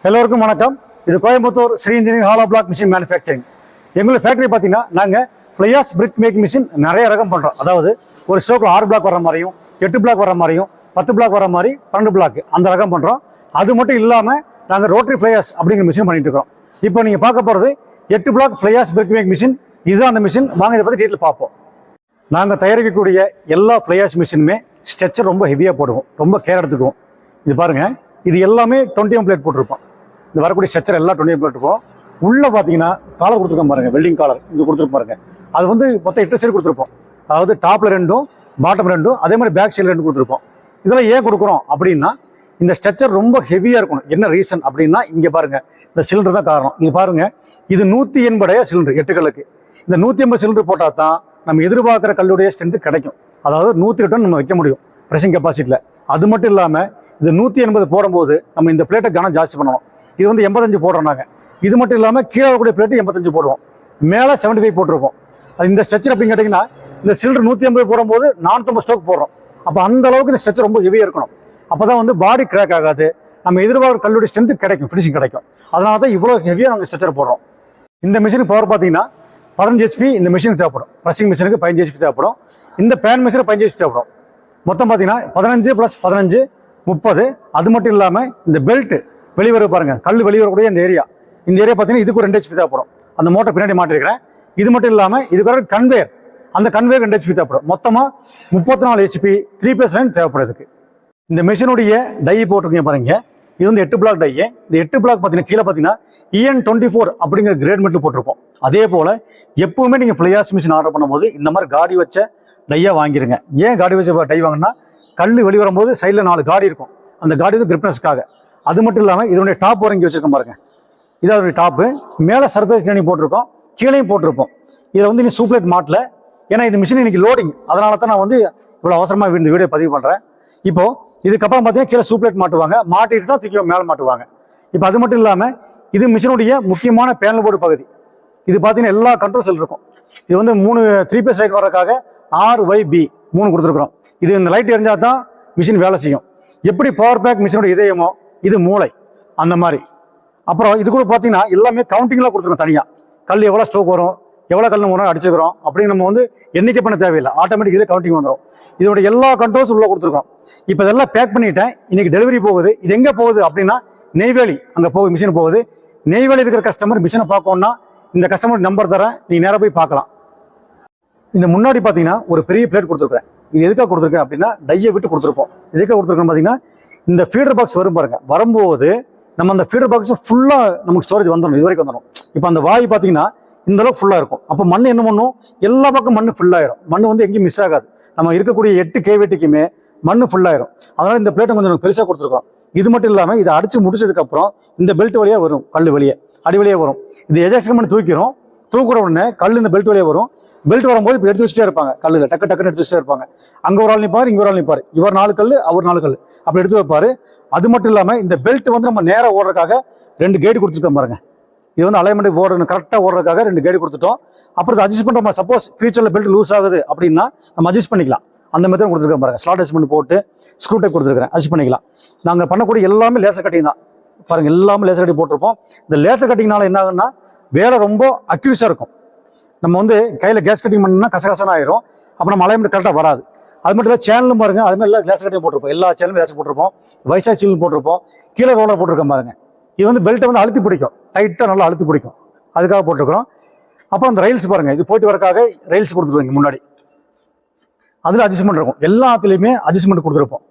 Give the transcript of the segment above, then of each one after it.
எல்லோருக்கும் வணக்கம். இது Coimbatore Sri engineering hollow block machine manufacturing. எங்களுக்கு ஃபேக்டரி பார்த்தீங்கன்னா நாங்கள் ஃப்ளையாஸ் பிரிக் மேக்கிங் மிஷின் நிறைய ரகம் பண்ணுறோம். அதாவது ஒரு ஸ்டோக்கில் 6 பிளாக் வர மாதிரியும் 8 பிளாக் வர மாதிரியும் 10 பிளாக் வர மாதிரி 12 பிளாக் அந்த ரகம் பண்ணுறோம். அது மட்டும் இல்லாமல் நாங்கள் ரோட்டரி ஃப்ளையாஸ் அப்படிங்கிற மிஷின் பண்ணிட்டு இருக்கிறோம். இப்போ நீங்கள் பார்க்க போகிறது 8 பிளாக் ஃப்ளையாஸ் பிரிக் மேக் மிஷின். இதுதான் அந்த மிஷின். வாங்க இதை பற்றி டீட்டெயில் பார்ப்போம். நாங்கள் தயாரிக்கக்கூடிய எல்லா ஃப்ளையாஸ் மிஷினுமே ஸ்ட்ரெச்சர் ரொம்ப ஹெவியாக போடுவோம், ரொம்ப கேர் எடுத்துக்குவோம். இது பாருங்கள், இது எல்லாமே 20mm பிளேட் போட்டிருப்போம். இந்த வரக்கூடிய ஸ்ட்ரக்சர் எல்லாம் 20mm பிளேட் இருக்கும். உள்ளே பார்த்தீங்கன்னா காலர் கொடுத்துருக்கோம் பாருங்கள், வெல்டிங் காலர் இங்கே கொடுத்துருப்போம் பாருங்க. அது வந்து மொத்தம் 8 சைடு கொடுத்துருப்போம். அதாவது டாப்பில் 2, பாட்டம் 2, அதே மாதிரி பேக் சைடில் 2 கொடுத்துருப்போம். இதெல்லாம் ஏன் கொடுக்குறோம் அப்படின்னா, இந்த ஸ்ட்ரக்சர் ரொம்ப ஹெவியாக இருக்கணும். என்ன ரீசன் அப்படின்னா, இங்கே பாருங்கள், இந்த சிலிண்டர் தான் காரணம். இது பாருங்கள், இது 180 சிலிண்டர் 8 கல்லுக்கு. இந்த 180 சிலிண்டர் போட்டால் தான் நம்ம எதிர்பார்க்குற கல்லுடைய ஸ்ட்ரென்த்து கிடைக்கும். அதாவது 102 டன் நம்ம வைக்க முடியும் ப்ரெஷிங் கெப்பாசிட்டியில். அது மட்டும் இல்லாமல் இது 180 போடும்போது நம்ம இந்த பிளேட்டை கனம் ஜாஸ்தி பண்ணணும். இது வந்து 85 போடுறோம் நாங்கள். இது மட்டும் இல்லாமல் கீழே வரக்கூடிய பிளேட்டு 85 போடுவோம், மேலே 75 போட்டிருப்போம். அது இந்த ஸ்ட்ரக்சர் அப்படின்னு கேட்டிங்கன்னா, இந்த சிலிண்டர் 180 போடும்போது 450 ஸ்டோக் போடுறோம். அப்போ அந்த அளவுக்கு இந்த ஸ்ட்ரக்சர் ரொம்ப ஹெவியாக இருக்கணும். அப்போ தான் வந்து பாடி கிராக் ஆகாது, நம்ம எதிர்பார்க்குற கல்லுடைய ஸ்ட்ரென்த்து கிடைக்கும், ஃபினிஷிங் கிடைக்கும். அதனால தான் இவ்வளோ ஹெவியாக நாங்கள் ஸ்ட்ரக்சர் போடுறோம். இந்த மிஷினுக்கு பவர் பார்த்தீங்கன்னா 15 HP இந்த மிஷினுக்கு தேவைப்படும். ப்ரெஷிங் மிஷினுக்கு 15 HP தேவைப்படும். இந்த பேன் மிஷினுக்கு 15 HP தேவைப்படும். மொத்தம் பார்த்தீங்கன்னா 15 + 15 30. அது மட்டும் இல்லாமல் இந்த பெல்ட் வெளிவர பாருங்க, கல் வெளிவரக்கூடிய இந்த ஏரியா பார்த்தீங்கன்னா இதுக்கு 2 HP தேவைப்படும். அந்த மோட்டர் பின்னாடி மாட்டிருக்கிறேன். இது மட்டும் இல்லாமல் இதுக்கு ஒரு கன்வேயர், அந்த கன்வேயர் 2 HP தேவைப்படும். மொத்தமாக 34 HP 3+9 தேவைப்படுறதுக்கு. இந்த மிஷினுடைய டை போட்டிருக்கீங்க பாருங்க. இது வந்து 8 பிளாக் டை. இந்த 8 பிளாக் பார்த்தீங்கன்னா கீழே பார்த்தீங்கன்னா EN24 அப்படிங்கிற கிரேட் மெட்டில் போட்டிருப்போம். அதே போல் எப்பவுமே நீங்கள் ஃப்ளையாஸ் மிஷின் ஆர்டர் பண்ணும்போது இந்த மாதிரி காடி வச்ச டையாக வாங்கிருங்க. ஏன் காடி வச்ச டை வாங்கினா, கல் வெளிவரும்போது சைடில் 4 காடி இருக்கும். அந்த காடி வந்து கிரிப்னஸ்க்காக. அது மட்டும் இல்லாமல் இதனுடைய டாப் வரங்கி வச்சிருக்கோம் பாருங்க. இதாவது டாப்பு மேலே சர்ஃபேஸ் ட்ரைனிங் போட்டிருக்கோம், கீழேயும் போட்டிருப்போம். இதை வந்து நீ சூப்ளேட் மாட்டல, ஏன்னா இந்த மிஷின் இன்னைக்கு லோடிங். அதனால தான் நான் வந்து இவ்வளோ அவசரமாக இந்த வீடியோ பதிவு பண்ணுறேன். இப்போ இதுக்கப்புறம் பார்த்தீங்கன்னா கீழே சூப்ளேட் மாட்டுவாங்க, மாட்டிட்டு தான் தூக்கி மேலே மாட்டுவாங்க. இப்போ அது மட்டும் இல்லாமல் இது மிஷினுடைய முக்கியமான பேனல் போர்டு பகுதி. இது பார்த்தீங்கன்னா எல்லா கண்ட்ரோல்ஸ் இருக்கும். இது வந்து 3 3-phase லைட் வர்றதுக்காக RYB 3 கொடுத்துருக்குறோம். இது இந்த லைட் எரிஞ்சால் தான் மிஷின் வேலை செய்யும். எப்படி பவர் பேக் மிஷினோட இதயமோ இது மூளை, அந்த மாதிரி. அப்புறம் இது கூட பார்த்தீங்கன்னா எல்லாமே கவுண்டிங்லாம் கொடுத்துருக்கோம் தனியாக. கல் எவ்வளோ ஸ்டோக் வரும், எவ்வளோ கல் நம்ம அடிச்சுக்கிறோம் அப்படின்னு நம்ம வந்து எண்ணிக்கை பண்ண தேவையில்லை, ஆட்டோமேட்டிக் இதே கவுண்டிங் வந்துடும். இதோட எல்லா கண்ட்ரோல்ஸ் உள்ள கொடுத்துருக்கோம். இப்போ இதெல்லாம் பேக் பண்ணிட்டேன். இன்னைக்கு டெலிவரி போகுது. இது எங்கே போகுது அப்படின்னா, நெய்வேலி அங்கே போகுது, மிஷின் போகுது. நெய்வேலி இருக்கிற கஸ்டமர் மிஷினை பார்க்கணுன்னா இந்த கஸ்டமர் நம்பர் தரேன், நீங்கள் நேராக போய் பார்க்கலாம். இந்த முன்னாடி பார்த்தீங்கன்னா ஒரு பெரிய பிளேட் கொடுத்துருக்கேன். இது எதுக்காக கொடுத்துருக்கேன் அப்படின்னா, டையை விட்டு கொடுத்துருப்போம். எதுக்காக கொடுத்துருக்கோம் பார்த்தீங்கன்னா, இந்த ஃபீடர் பாக்ஸ் வரும் பாருங்க, வரும்போது நம்ம அந்த ஃபீடர் பாக்ஸ் ஃபுல்லாக நமக்கு ஸ்டோரேஜ் வந்துடும், இது வரைக்கும் வந்துடும். இப்போ அந்த வாய் பார்த்தீங்கன்னா இந்த அளவுக்கு ஃபுல்லாக இருக்கும். அப்போ மண் என்ன பண்ணும், எல்லா பக்கம் மண் ஃபுல்லாயிரும். மண் வந்து எங்கேயும் மிஸ் ஆகாது. நம்ம இருக்கக்கூடிய 8 kVTக்குமே மண் ஃபுல்லாயிரும். அதனால இந்த பிளேட்டை கொஞ்சம் பெருசாக கொடுத்துருக்கோம். இது மட்டும் இல்லாமல் இதை அடிச்சு முடிச்சதுக்கப்புறம் இந்த பெல்ட் வழியாக வரும், கல் வெளியே அடி வழியே வரும். இது எஜெக்ஷன் பண்ணி தூக்கிடும். தூக்குற உடனே கல் இந்த பெல்ட் வழியே வரும். பெல்ட் வரும்போது இப்போ எடுத்து வச்சுட்டே இருப்பாங்க, கல்லில் டக்குன்னு எடுத்து வச்சுட்டே இருப்பாங்க. அங்கே ஒரு ஆள் நிற்பார், இங்கே ஒரு ஆள் நிற்பார். இவர் 4 கல், அவர் 4 கல், அப்படி எடுத்து வைப்பார். அது மட்டும் இல்லாமல் இந்த பெல்ட் வந்து நம்ம நேராக ஓடுறதுக்காக 2 கேட் கொடுத்துருக்கோம் பாருங்க. இது வந்து அலைன்மெண்ட் ஓடுறது கரெக்டாக ஓடுறதுக்காக 2 கேட் கொடுத்துட்டோம். அப்புறம் அட்ஜஸ்ட் பண்ணுறோம். சப்போஸ் ஃபியூச்சரில் பெல்ட் லூஸ் ஆகுது அப்படின்னா நம்ம அட்ஜஸ்ட் பண்ணிக்கலாம். அந்த மெத்தட் கொடுத்துருக்கோம் பாருங்க. ஸ்லாட் அட்ஜஸ்ட்மெண்ட் போட்டு ஸ்க்ரூ டைப் கொடுத்துருக்கேன், அட்ஜஸ்ட் பண்ணிக்கலாம். நாங்கள் பண்ணக்கூடிய எல்லாமே லேசர் கட்டிங் தான் பாருங்க. எல்லாமே லேசர் கட்டிங் போட்டிருப்போம். இந்த லேசர் கட்டிங்னால என்ன ஆகுன்னா, வேலை ரொம்ப அக்யூரஸாக இருக்கும். நம்ம வந்து கையில் கேஸ் கட்டிங் பண்ணோம்னா கசகசன்னு ஆயிரும். அப்போ நம்ம அலைன்மெண்ட் கரெக்டாக வராது. அது மட்டும் இல்லை, சேனலும் பாருங்க, அது மாதிரி எல்லாம் லேசர் கட்டிங் போட்டிருப்போம். எல்லா சேனலும் லேசர் போட்டிருப்போம். வைசா சீல் போட்டிருப்போம். கீழே ரோலர் போட்டிருக்கோம் பாருங்க. இது வந்து பெல்ட்டை வந்து அழுத்தி பிடிக்கும், டைட்டாக நல்லா அழுத்தி பிடிக்கும். அதுக்காக போட்டிருக்கிறோம். அப்புறம் அந்த ரயில்ஸ் பாருங்க, இது போயிட்டு வரக்காக ரயில்ஸ் கொடுத்துருவாங்க முன்னாடி. அதில் அட்ஜஸ்ட்மெண்ட் இருக்கும். எல்லாத்துலேயுமே அட்ஜஸ்ட்மெண்ட் கொடுத்துருப்போம்.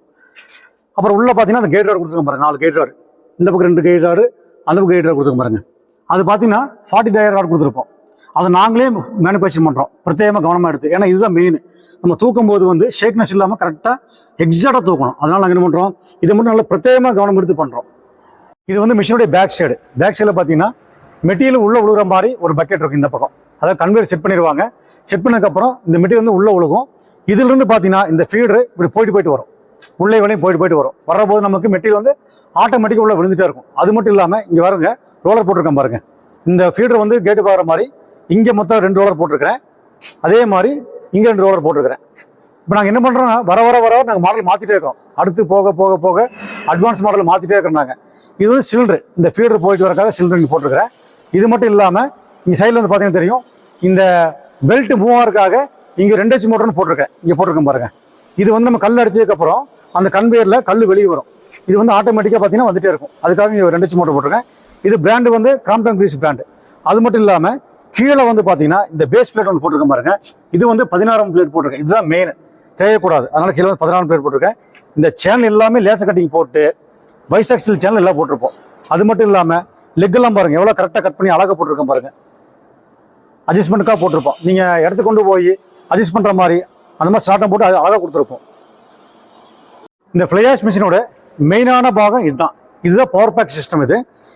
அப்புறம் உள்ள பார்த்தீங்கன்னா அந்த கேட் ராடு கொடுத்துருக்கோம் பாருங்க. 4 கேட் ராடு, இந்த பக்கம் 2 கேட் ராடு, அந்த பக்கம் கேட் ராடு கொடுத்துருக்கோம் பாருங்க. அது பார்த்தீங்கன்னா 40 டயர் ராடு கொடுத்துருப்போம். அதை நாங்களே மேனுஃபேக்சர் பண்ணுறோம், பிரத்யேகமாக கவனமாக எடுத்து. ஏன்னா இதுதான் மெயின். நம்ம தூக்கும் போது வந்து ஷேக்னஸ் இல்லாமல் கரெக்டாக எக்ஸாக்டாக தூக்கணும். அதனால் நாங்கள் என்ன பண்ணுறோம், இதை மட்டும் நல்லா பிரத்யேகமாக கவனம் எடுத்து பண்ணுறோம். இது வந்து மிஷினுடைய பேக் சைடு. பேக் சைடில் பார்த்தீங்கன்னா மெட்டீரியல் உள்ளே விழுகிற மாதிரி ஒரு பக்கெட் இருக்கும் இந்த பக்கம். அதாவது கன்வேயர் செட் பண்ணிடுவாங்க. செட் பண்ணதுக்கப்புறம் இந்த மெட்டீரியல் வந்து உள்ளே விழுகும். இதிலிருந்து பார்த்தீங்கன்னா இந்த ஃபீடரு இப்படி போயிட்டு வரும், உள்ளே வரையும் போயிட்டு வரும். வரபோது நமக்கு மெட்டீரியல் வந்து ஆட்டோமேட்டிக்காக உள்ள விழுந்துட்டே இருக்கும். அது மட்டும் இல்லாமல் இங்கே பாருங்க, ரோலர் போட்டிருக்கேன் பாருங்க. இந்த ஃபீடர் வந்து கேட்டு பார்க்குற மாதிரி இங்கே மொத்தம் 2 ரோலர் போட்டிருக்கிறேன். அதே மாதிரி இங்கே 2 ரோலர் போட்டிருக்கிறேன். இப்போ நாங்கள் என்ன பண்ணுறோம்னா வர வர வர நாங்கள் மாடல் மாற்றிட்டே இருக்கோம். அடுத்து போக போக போக அட்வான்ஸ் மாடல் மாற்றிட்டே இருக்கிறாங்க. இது வந்து சிலிண்டர், இந்த ஃபீடர் போயிட்டு வரக்காக சிலிண்டர் இங்கே போட்டிருக்கிறேன். இது மட்டும் இல்லாமல் இங்கே சைடில் வந்து பார்த்தீங்கன்னா தெரியும், இந்த பெல்ட் மூவ் ஆகிறதுக்காக இங்கே 2H மோட்டர்னு போட்டிருக்கேன். இங்கே போட்டிருக்கேன் பாருங்கள். இது வந்து நம்ம கல் அடிச்சதுக்கப்புறம் அந்த கன்வேயரில் கல் வெளியே வரும். இது வந்து ஆட்டோமேட்டிக்காக பார்த்தீங்கன்னா வந்துட்டே இருக்கும். அதுக்காக இங்கே 2H மோட்டர் போட்டிருக்கேன். இது பிராண்டு வந்து கிராம்ப்டன் கிரீஸ் பிராண்டு. அது மட்டும் இல்லாமல் கீழே வந்து பார்த்தீங்கன்னா இந்த பேஸ் பிளேட் ஒன்று போட்டிருக்கேன் பாருங்க. இது வந்து 16 பிளேட் போட்டிருக்கேன். இதுதான் மெயின், தேவைக்கூடாது. அதனால கீழே வந்து 16 பிளேட் போட்டிருக்கேன். இந்த சேனல் எல்லாமே லேசர் கட்டிங் போட்டு பைசாக்சில் சேனல் எல்லாம் போட்டிருப்போம். அது மட்டும் இல்லாமல் லெக் எல்லாம் பாருங்க எவ்வளோ கரெக்டாக கட் பண்ணி அழகாக போட்டிருக்கேன் பாருங்க. அட்ஜஸ்ட்மெண்ட்டுக்காக போட்டிருப்போம். நீங்கள் எடுத்து கொண்டு போய் அட்ஜஸ்ட் பண்ணுற மாதிரி அந்த மாதிரி ஸ்டார்ட்டம் போட்டு அது அழகாக கொடுத்துருப்போம். இந்த ஃப்ளையாஷ் மிஷினோட மெயினான பாகம் இதுதான் பவர் பேக் சிஸ்டம்.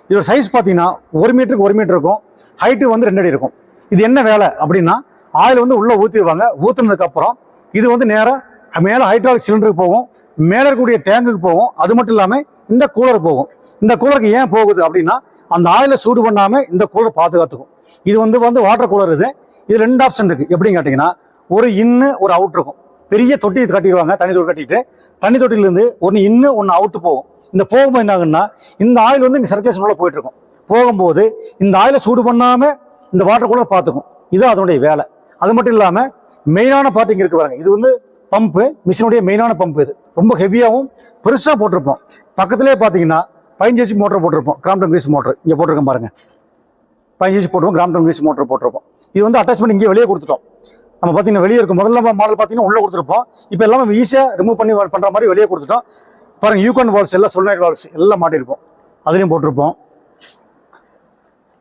இதோட சைஸ் பார்த்தீங்கன்னா 1 மீட்டருக்கு 1 மீட்டர் இருக்கும். ஹைட்டு வந்து 2 அடி இருக்கும். இது என்ன வேலை அப்படின்னா, ஆயில் வந்து உள்ளே ஊற்றிடுவாங்க. ஊற்றுனதுக்கப்புறம் இது வந்து நேராக மேலே ஹைட்ராலிக் சிலிண்டருக்கு போகும், மேலே இருக்கக்கூடிய டேங்குக்கு போகும். அது மட்டும் இல்லாமல் இந்த கூலர் போகும். இந்த கூலருக்கு ஏன் போகுது அப்படின்னா, அந்த ஆயிலை சூடு பண்ணாமல் இந்த கூலர் பாதுகாத்துக்கும். இது வந்து வாட்டர் கூலர். இது 2 ஆப்ஷன் இருக்குது. எப்படின்னு கேட்டிங்கன்னா, ஒரு இன்னு ஒரு அவுட் இருக்கும். பெரிய தொட்டி கட்டிடுவாங்க, தண்ணி தொட்டி கட்டிட்டு தண்ணி தொட்டிலேருந்து ஒன்று இன்னு ஒன்று அவுட்டு போகும். இந்த போகும்போது என்ன ஆகுன்னா, இந்த ஆயில் வந்து இங்கே சர்க்குலேஷன் உள்ள போயிட்டு இருக்கும். போகும்போது இந்த ஆயிலை சூடு பண்ணாமல் இந்த வாட்டர் கூலர் பார்த்துக்கும். இதுதான் அதனுடைய வேலை. அது மட்டும் இல்லாமல் மெயினான பார்ட் இங்கே இருக்கு பாருங்க. இது வந்து பம்பு, மிஷினுடைய மெயினான பம்பு. இது ரொம்ப ஹெவியாகவும் பெருசாக போட்டிருப்போம். பக்கத்திலே பார்த்தீங்கன்னா 15 HP மோட்டர் போட்டிருப்போம். கிராம்ப்டன் கிரீஸ் மோட்டர் இங்கே போட்டிருக்கோம் பாருங்க. 15 HP போட்டிருப்போம். கிராம்ப்டன் கிரீஸ் மோட்டர் போட்டிருப்போம். இது வந்து அட்டாச்மெண்ட் இங்கே வெளியே கொடுத்துட்டோம். நம்ம பார்த்தீங்கன்னா வெளியே இருக்கும். முதல்ல மாடல் பார்த்தீங்கன்னா உள்ளே கொடுத்துருப்போம். இப்போ எல்லாமே ஈஸியாக ரிமூவ் பண்ணி பண்ணுற மாதிரி வெளியே கொடுத்துட்டோம் பாருங்க. யூகான் வால்ஸ் எல்லாம் சொல்னைட் வால்ஸ் எல்லாம் மாட்டிருப்போம். அதுலேயும் போட்டிருப்போம்.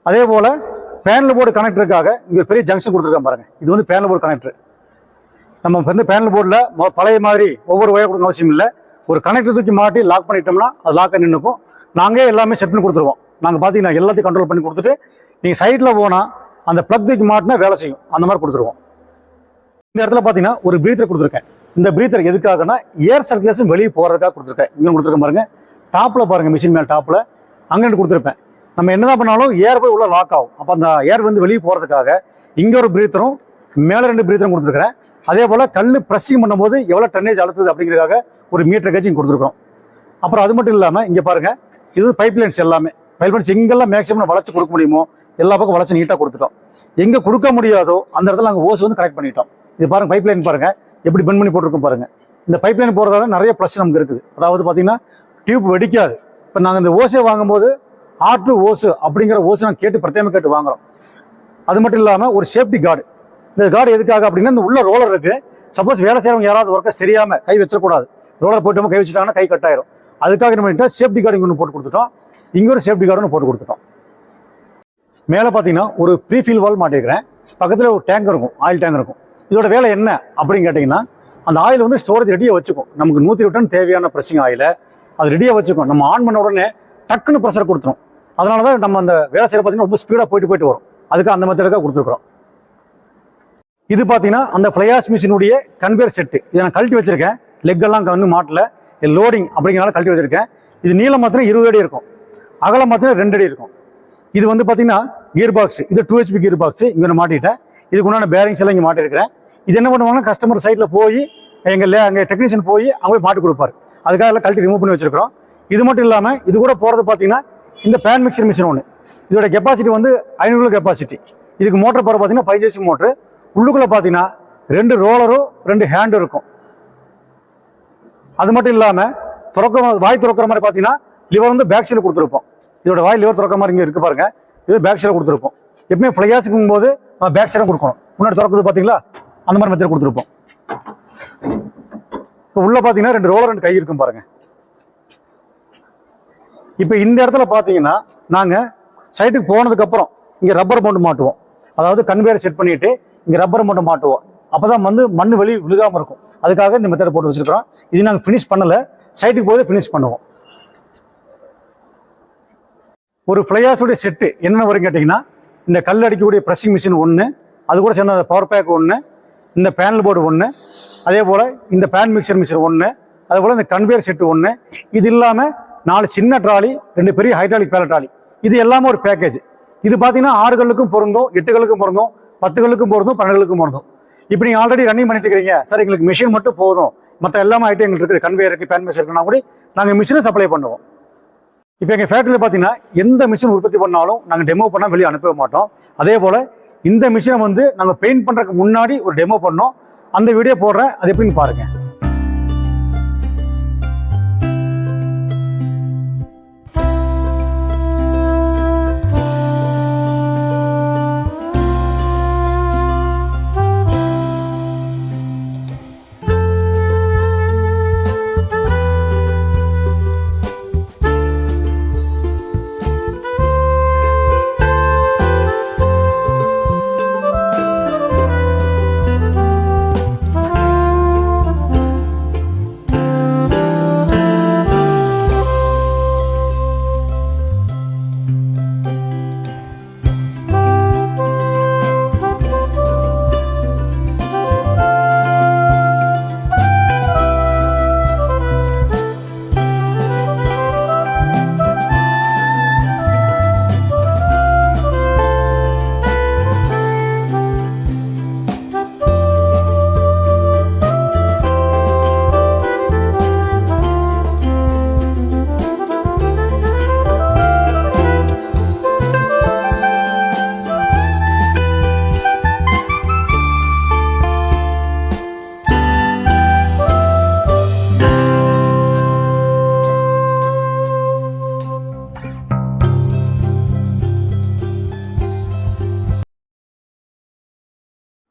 அதே போல் பேனல் போர்டு கனெக்டருக்காக இங்கே பெரிய ஜங்ஷன் கொடுத்துருக்கோம் பாருங்க. இது வந்து பேனல் போர்டு கனெக்டர். நம்ம வந்து பேனல் போர்டில் பழைய மாதிரி ஒவ்வொரு ஒயர் கொடுக்க அவசியம் இல்லை. ஒரு கனெக்டர் தூக்கி மாட்டி லாக் பண்ணிட்டோம்னா அது லாக் பண்ணி நின்றுக்கும். நாங்கள் எல்லாமே செட் பண்ணி கொடுத்துருவோம். நாங்கள் பார்த்தீங்கன்னா எல்லாத்தையும் கண்ட்ரோல் பண்ணி கொடுத்துட்டு, நீங்கள் சைடில் போனால் அந்த ப்ளக் தூக்கி மாட்டினா வேலை செய்யும். அந்த மாதிரி கொடுத்துருவோம். இந்த இடத்துல பார்த்தீங்கன்னா ஒரு பிரீத்தர் கொடுத்துருக்கேன். இந்த பிரீத்தர் எதுக்காகனா, ஏர் சர்க்குலேஷன் வெளியே போகிறதுக்காக கொடுத்துருக்கேன். இங்கே கொடுத்துருக்கேன் பாருங்க. டாப்பில் பாருங்க, மிஷின் மேல் டாப்பில் அங்கே கொடுத்துருப்பேன். நம்ம என்னதான் பண்ணாலும் ஏர் போய் உள்ள லாக் ஆகும். அப்போ அந்த ஏர் வந்து வெளியே போகிறதுக்காக இங்கே ஒரு பிரீத்தரும் மேலே 2 பிரீத்தரும் கொடுத்துருக்கிறேன். அதே போல் கல் ப்ரெஸ்ஸிங் பண்ணும்போது எவ்வளோ டன்னேஜ் அழுத்துது அப்படிங்கிறதுக்காக ஒரு மீட்டர் கேஜ் இங்கே கொடுத்துருக்கோம். அப்புறம் அது மட்டும் இல்லாமல் இங்கே பாருங்கள், இது பைப் லைன்ஸ் எல்லாமே. பைப் லைன்ஸ் எங்கெல்லாம் மேக்ஸிமம் வளைச்சு கொடுக்க முடியுமோ எல்லா பக்கம் வளைச்சு நீட்டாக கொடுத்துட்டோம். எங்கே கொடுக்க முடியாதோ அந்த இடத்துல நாங்கள் ஓஸ் வந்து கனெக்ட் பண்ணிட்டோம். இது பாருங்க, பைப் லைன் பாருங்க எப்படி பெண்ட் பண்ணி போட்டிருக்கோம் பாருங்க. இந்த பைப் லைன் போகிறதால நிறைய ப்ளஸ் நமக்கு இருக்குது. அதாவது பார்த்தீங்கன்னா டியூப் வெடிக்காது. இப்போ நாங்கள் இந்த ஓஸை வாங்கும்போது R2 ஓஸு அப்படிங்கிற ஓஸை நாங்கள் பிரத்யேகமாக கேட்டு வாங்குறோம். அது மட்டும் இல்லாமல் ஒரு சேஃப்டி கார்டு. இந்த கார்டு எதுக்காக அப்படின்னா, இந்த உள்ள ரோலர் இருக்குது. சப்போஸ் வேலை செய்கிறவங்க யாராவது ஒர்க்கை சரியாமல் கை வச்சிடக்கூடாது. ரோலர் போயிட்டு கை வச்சுட்டாங்கன்னா கை கட் ஆயிரும். அதுக்காக என்ன பண்ணிட்டோம், சேஃப்டி கார்டு இங்கே ஒன்று போட்டு கொடுத்துட்டோம். இங்கே ஒரு சேஃப்டி கார்டு ஒன்று போட்டு கொடுத்துட்டோம். மேலே பார்த்தீங்கன்னா ஒரு ப்ரீஃபில் வால் மாட்டிருக்கிறேன். பக்கத்தில் ஒரு டேங்க் இருக்கும், ஆயில் டேங்க் இருக்கும். இதோட வேலை என்ன அப்படின்னு கேட்டிங்கன்னா, அந்த ஆயில் வந்து ஸ்டோரேஜ் ரெடியாக வச்சுக்கும். நமக்கு 120 டன் தேவையான ப்ரெஸ்ஸிங் ஆயிலை அது ரெடியாக வச்சுக்கும். நம்ம ஆன் பண்ண உடனே டக்குன்னு ப்ரெஷர் கொடுத்துரும். அதனால தான் நம்ம அந்த வேலை செய்கிற பார்த்தீங்கன்னா ரொம்ப ஸ்பீடாக போயிட்டு வரும். அதுக்கு அந்த மெத்தடுக்காக கொடுத்துருக்குறோம். இது பார்த்தீங்கன்னா அந்த ஃப்ளையாஷ் மிஷினுடைய கன்வேயர் செட்டு. இதை நான் கழட்டி வச்சிருக்கேன். லெக் எல்லாம் கண்ணு மாட்டல, லோடிங் அப்படிங்கிறனால கழட்டி வச்சிருக்கேன். இது நீளம் மாத்திரம் 20 அடி இருக்கும், அகலம் மாத்திரம் 2 அடி இருக்கும். இது வந்து பார்த்தீங்கன்னா கியர் பாக்ஸ். இது 2 HP கியர் பாக்ஸ் இங்கே மாட்டிட்டேன். இதுக்கு உண்டான பேரிங்ஸ் எல்லாம் இங்கே மாட்டிருக்கிறேன். இது என்ன பண்ணுவாங்கன்னா, கஸ்டமர் சைட்டில் போய் எங்கள் டெக்னீஷியன் போய் அவங்க போய் மாட்டி கொடுப்பாரு. அதுக்காக எல்லாம் கழட்டி ரிமூவ் பண்ணி வச்சிருக்கிறோம். இது மட்டும் இல்லாமல் இது கூட போகிறது பார்த்தீங்கன்னா இந்த பேன் மிக்சர் மிஷின் ஒன்று. இதோட கெப்பாசிட்டி வந்து 500 கெப்பாசிட்டி. இதுக்கு மோட்டர் போகிற பார்த்தீங்கன்னா 5 HP மோட்ரு. உள்ளுக்குள்ளே பார்த்தீங்கன்னா 2 ரோலரும் 2 ஹேண்டும் இருக்கும். அது மட்டும் இல்லாமல் வாய் திறக்கிற மாதிரி பார்த்தீங்கன்னா லிவர் வந்து பேக் சைடில் கொடுத்துருப்போம். இதோட வாய் லிவர் திறக்கிற மாதிரி இங்கே இருக்குது பாருங்க. இது பேக் சைடில் கொடுத்துருப்போம். எப்பவுமே ஃப்ளையாஸுக்கும் போது பேக் சைடாக கொடுக்கணும். முன்னாடி திறக்குது பார்த்தீங்களா, அந்த மாதிரி மெத்தட் கொடுத்துருப்போம். இப்போ உள்ள பார்த்தீங்கன்னா 2 ரோலர் 2 கை இருக்கும் பாருங்க. இப்போ இந்த இடத்துல பார்த்தீங்கன்னா நாங்கள் சைட்டுக்கு போனதுக்கப்புறம் இங்கே ரப்பர் மவுண்ட் மாட்டுவோம். அதாவது கன்வேயர் செட் பண்ணிட்டு இங்கே ரப்பர் மவுண்ட் மாட்டுவோம். அப்போ தான் வந்து மண் வெளியே விழுகாமல் இருக்கும். அதுக்காக இந்த மெத்தட் போட்டு வச்சிருக்கிறோம். இது நாங்கள் ஃபினிஷ் பண்ணலை, சைட்டுக்கு போய் ஃபினிஷ் பண்ணுவோம். ஒரு ஃப்ளையாஸுடைய செட்டு என்ன வரும் கேட்டிங்கன்னா, இந்த கல் அடிக்கக்கூடிய ப்ரெஸ்ஸிங் மிஷின் ஒன்று, அது கூட சேர்ந்த பவர் பேக் ஒன்று, இந்த பேனல் போர்டு ஒன்று, அதே போல் இந்த பேன் மிக்சர் மிஷின் ஒன்று, அதே போல் இந்த கன்வேயர் செட்டு ஒன்று. இது இல்லாமல் 4 சின்ன ட்ராலி, 2 பெரிய ஹைட்ராலிக் பேலட் ட்ராலி. இது எல்லாமே ஒரு பேக்கேஜ். இது பார்த்தீங்கன்னா 6 கல்லுக்கும் பொருந்தும், 8 கல்லுக்கும் பொருந்தும், 10 கல்லுக்கும் போகிறதும் 12 கல்லுக்கும் போகிறதும். இப்போ நீங்கள் ஆல்ரெடி ரன்னிங் பண்ணிட்டு இருக்கிறீங்க, சார் எங்களுக்கு மிஷின் மட்டும் போதும், மற்ற எல்லாமே ஐட்டம் எங்களுக்கு இருக்குது, கன்வேயர் இருக்குது, பேன் மெஷின் இருக்குன்னா கூட நாங்கள் மிஷினை சப்ளை பண்ணுவோம். இப்போ எங்கள் ஃபேக்ட்ரியில் பார்த்தீங்கன்னா எந்த மிஷின் உற்பத்தி பண்ணாலும் நாங்கள் டெமோ பண்ணால் வெளியே அனுப்பவே மாட்டோம். அதே போல் இந்த மிஷினை வந்து நாங்கள் பெயிண்ட் பண்ணுறதுக்கு முன்னாடி ஒரு டெமோ பண்ணோம், அந்த வீடியோ போடுறேன், அது எப்படின்னு பாருங்கள்.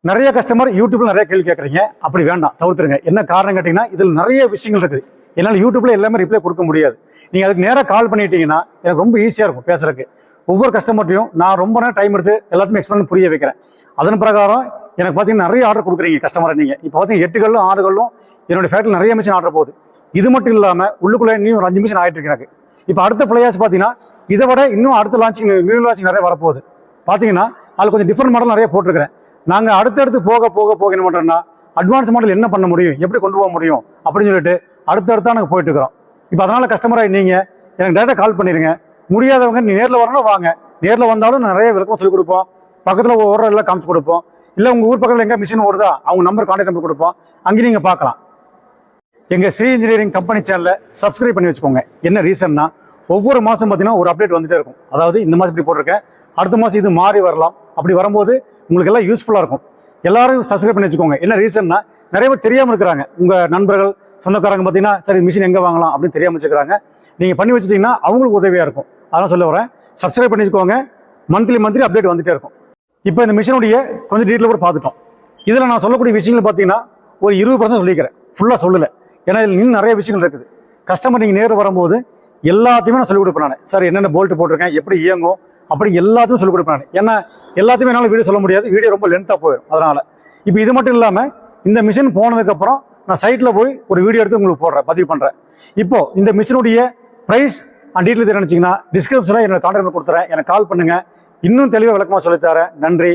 நிறைய கஸ்டமர் யூடியூப்ல நிறைய கேள்வி கேட்குறீங்க, அப்படி வேண்டாம், தவிர்த்துருங்க. என்ன காரணம் கேட்டிங்கன்னா இதில் நிறைய விஷயங்கள் இருக்குது, என்னால் யூடியூப்ல எல்லாமே ரிப்ளை கொடுக்க முடியாது. நீங்கள் அதுக்கு நேராக கால் பண்ணிட்டீங்கன்னா எனக்கு ரொம்ப ஈஸியாக இருக்கும் பேசுறதுக்கு. ஒவ்வொரு கஸ்டமர்ட்டையும் நான் ரொம்ப நேரம் டைம் எடுத்து எல்லாத்தையும் எக்ஸ்பிளைன் புரிய வைக்கிறேன். அதன் பிரகாரம் எனக்கு பார்த்தீங்கன்னா நிறைய ஆர்டர் கொடுக்குறீங்க கஸ்டமரை. நீங்கள் இப்போ பார்த்தீங்கன்னா 8 கல்லும் 6 கல்லும் என்னோட ஃபேக்ட்ரியில் நிறைய மிஷின் ஆர்டர் போகுது. இது மட்டும் இல்லாமல் உள்ளுக்குள்ளே இன்னும் ஒரு 5 மிஷின் ஆகிட்டு இருக்கு எனக்கு. இப்போ அடுத்த ஃப்ளையாஸ் பார்த்தீங்கன்னா இதை விட இன்னும் அடுத்த லான்ச்சிங் நியூ லான்ச்சிங் நிறைய வரப்போகுது. பார்த்தீங்கன்னா அதில் கொஞ்சம் டிஃப்ரெண்ட் மாடல் நிறைய போட்டிருக்கிறேன். நாங்கள் அடுத்தடுத்து போக போக போக என்ன பண்ணுறோன்னா அட்வான்ஸ் மாடல் என்ன பண்ண முடியும், எப்படி கொண்டு போக முடியும் அப்படின்னு சொல்லிட்டு அடுத்தடுத்தான் நாங்கள் போயிட்டு இருக்கிறோம். இப்போ அதனால் கஸ்டமராக நீங்கள் எனக்கு டேரெக்டாக கால் பண்ணிடுங்க. முடியாதவங்க நீ நேரில் வரணும் வாங்க, நேரில் வந்தாலும் நிறைய விளக்கம் சொல்லிக் கொடுப்போம். பக்கத்தில் ஓடுற எல்லாம் காமிச்சு கொடுப்போம். இல்லை உங்கள் ஊர் பக்கத்தில் எங்கே மிஷின் ஓடுதா அவங்க நம்பர் கான்டாக்ட் நம்பர் கொடுப்போம், அங்கேயும் நீங்கள் பார்க்கலாம். எங்கள் ஸ்ரீ இன்ஜினியரிங் கம்பெனி சேனலை சப்ஸ்கிரைப் பண்ணி வச்சுக்கோங்க. என்ன ரீசன்னா ஒவ்வொரு மாதம் பார்த்தீங்கன்னா ஒரு அப்டேட் வந்துட்டே இருக்கும். அதாவது இந்த மாதம் இப்படி போட்டிருக்கேன், அடுத்த மாதம் இது மாறி வரலாம். அப்படி வரும்போது உங்களுக்கு எல்லாம் யூஸ்ஃபுல்லாக இருக்கும். எல்லாரும் சப்ஸ்கிரைப் பண்ணி வச்சுக்கோங்க. என்ன ரீசன்னா நிறைய பேர் தெரியாமல் இருக்கிறாங்க. உங்கள் நண்பர்கள் சொந்தக்காரங்க பார்த்தீங்கன்னா சரி மிஷின் எங்கே வாங்கலாம் அப்படின்னு தெரியாமல் வச்சுக்கிறாங்க. நீங்கள் பண்ணி வச்சுட்டிங்கன்னா அவங்களுக்கு உதவியாக இருக்கும். அதெல்லாம் சொல்ல வரேன், சப்ஸ்கிரைப் பண்ணி வச்சுக்கோங்க. மந்த்லி அப்டேட் வந்துட்டே இருக்கும். இப்போ இந்த மிஷினுடைய கொஞ்சம் டீட்டெயில் கூட பார்த்துட்டோம். இதில் நான் சொல்லக்கூடிய விஷயங்கள் பார்த்தீங்கன்னா ஒரு 20% சொல்லிக்கிறேன், ஃபுல்லாக சொல்லலை. ஏன்னா இதில் இன்னும் நிறைய விஷயங்கள் இருக்குது. கஸ்டமர் நீங்கள் நேரில் வரும்போது எல்லாத்தையுமே நான் சொல்லிக் கொடுப்பேன். நான் சார் என்னென்ன போல்ட்டு போட்டிருக்கேன், எப்படி இயங்கும், அப்படி எல்லாத்தையும் சொல்லிக் கொடுப்பேன் நான். ஏன்னா எல்லாத்தையுமே என்னால் வீடியோ சொல்ல முடியாது, வீடியோ ரொம்ப லென்த்தாக போயிடும். அதனால் இப்போ இது மட்டும் இல்லாமல் இந்த மிஷின் போனதுக்கப்புறம் நான் சைட்டில் போய் ஒரு வீடியோ எடுத்து உங்களுக்கு போடுறேன், பதிவு பண்ணுறேன். இப்போது இந்த மிஷினுடைய ப்ரைஸ் அண்ட் டீட்டெயில் தெரிஞ்சிங்கன்னா டிஸ்கிரிப்ஷனில் என்னோட கான்டாக்ட் நம்பர் கொடுத்துறேன், எனக்கு கால் பண்ணுங்கள். இன்னும் தெளிவாக விளக்கமாக சொல்லித்தரேன். நன்றி,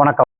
வணக்கம்.